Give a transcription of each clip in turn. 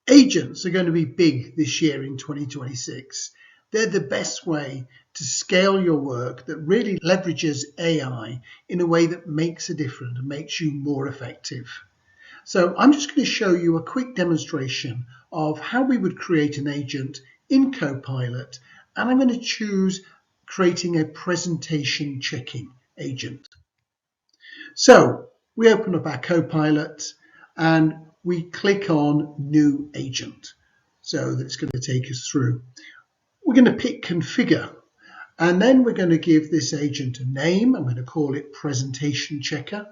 Agents are going to be big this year in 2026. They're the best way to scale your work that really leverages AI in a way that makes a difference and makes you more effective. So I'm just going to show you a quick demonstration of how we would create an agent in Copilot, and I'm going to choose creating a presentation checking agent. So we open up our Copilot and we click on New Agent. So that's going to take us through. We're going to pick Configure, and then we're going to give this agent a name. I'm going to call it Presentation Checker,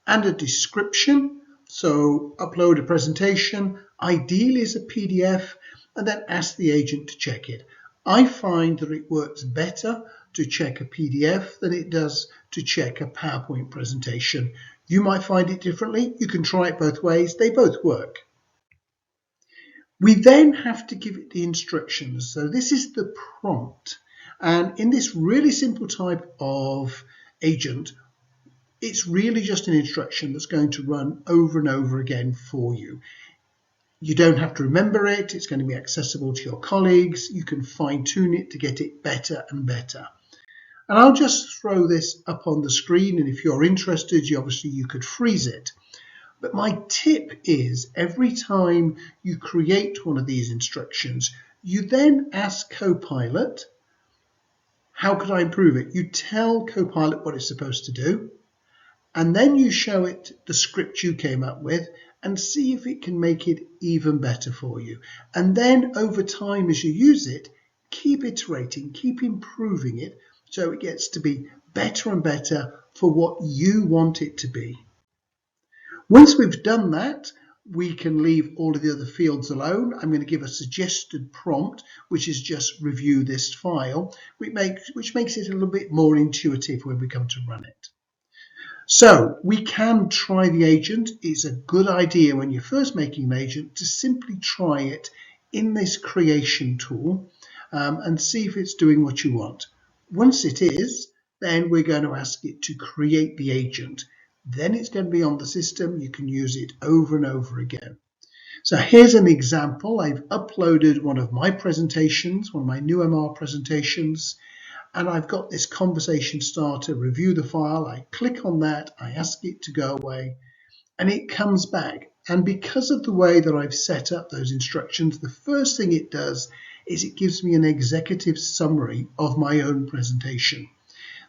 and a description. So upload a presentation, ideally as a PDF, and then ask the agent to check it. I find that it works better to check a PDF than it does to check a PowerPoint presentation. You might find it differently. You can try it both ways. They both work. We then have to give it the instructions. So this is the prompt. And in this really simple type of agent, it's really just an instruction that's going to run over and over again for you. You don't have to remember it. It's going to be accessible to your colleagues. You can fine tune it to get it better and better. And I'll just throw this up on the screen. And if you're interested, you could freeze it. But my tip is every time you create one of these instructions, you then ask Copilot, how could I improve it? You tell Copilot what it's supposed to do, and then you show it the script you came up with and see if it can make it even better for you. And then over time, as you use it, keep iterating, keep improving it so it gets to be better and better for what you want it to be. Once we've done that, we can leave all of the other fields alone. I'm going to give a suggested prompt, which is just review this file, which makes it a little bit more intuitive when we come to run it. So we can try the agent. It's a good idea when you're first making an agent to simply try it in this creation tool and see if it's doing what you want. Once it is, then we're going to ask it to create the agent. Then it's going to be on the system. You can use it over and over again. So here's an example. I've uploaded one of my presentations, one of my new MR presentations, and I've got this conversation starter, review the file. I click on that, I ask it to go away, and it comes back. And because of the way that I've set up those instructions, the first thing it does is it gives me an executive summary of my own presentation.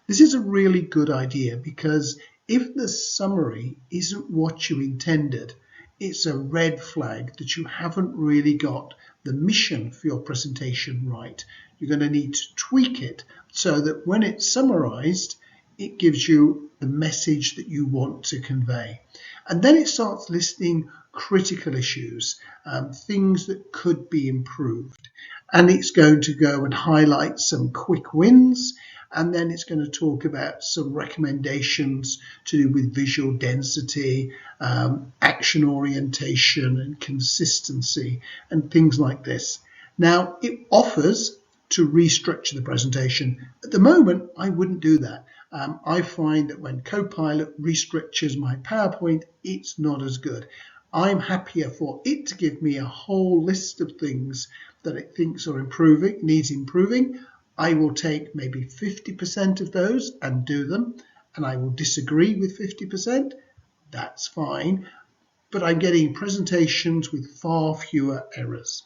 This is a really good idea because if the summary isn't what you intended, it's a red flag that you haven't really got the mission for your presentation right. You're going to need to tweak it so that when it's summarized, it gives you the message that you want to convey. And then it starts listing critical issues, things that could be improved. And it's going to go and highlight some quick wins. And then it's going to talk about some recommendations to do with visual density, action orientation and consistency and things like this. Now, it offers to restructure the presentation. At the moment, I wouldn't do that. I find that when Copilot restructures my PowerPoint, it's not as good. I'm happier for it to give me a whole list of things that it thinks are needs improving. I will take maybe 50% of those and do them, and I will disagree with 50%. That's fine, but I'm getting presentations with far fewer errors.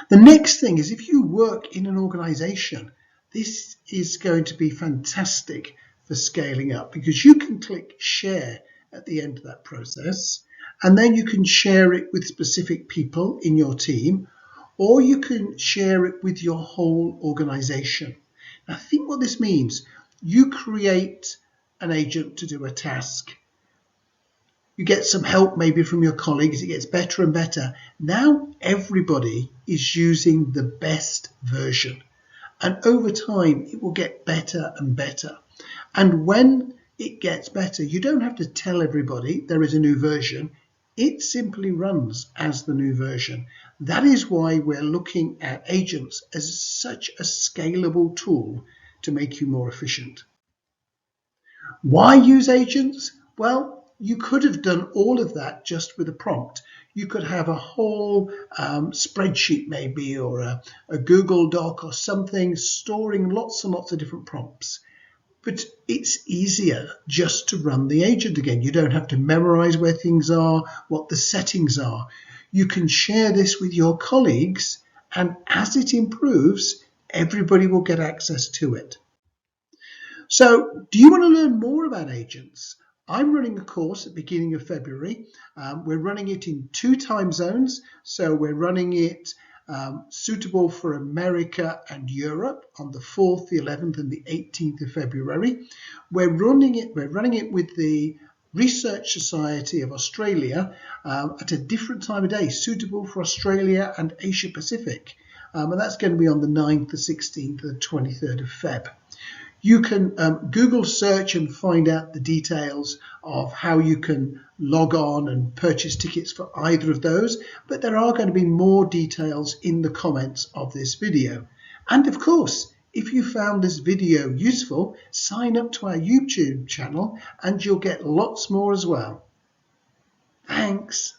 The next thing is if you work in an organization, this is going to be fantastic for scaling up because you can click share at the end of that process, and then you can share it with specific people in your team, or you can share it with your whole organization. Now, I think what this means, you create an agent to do a task. You get some help maybe from your colleagues. It gets better and better. Now everybody is using the best version. And over time, it will get better and better. And when it gets better, you don't have to tell everybody there is a new version. It simply runs as the new version. That is why we're looking at agents as such a scalable tool to make you more efficient. Why use agents? Well, you could have done all of that just with a prompt. You could have a whole spreadsheet maybe, or a Google Doc or something, storing lots and lots of different prompts. But it's easier just to run the agent again. You don't have to memorize where things are, what the settings are. You can share this with your colleagues, and as it improves, everybody will get access to it. So, do you want to learn more about agents? I'm running a course at the beginning of February. We're running it in 2 time zones. So we're running it suitable for America and Europe on the 4th, the 11th, and the 18th of February. We're running it with the Research Society of Australia at a different time of day, suitable for Australia and Asia Pacific. And that's going to be on the 9th, the 16th, the 23rd of Feb. You can Google search and find out the details of how you can log on and purchase tickets for either of those, but there are going to be more details in the comments of this video. And of course, if you found this video useful, sign up to our YouTube channel and you'll get lots more as well. Thanks.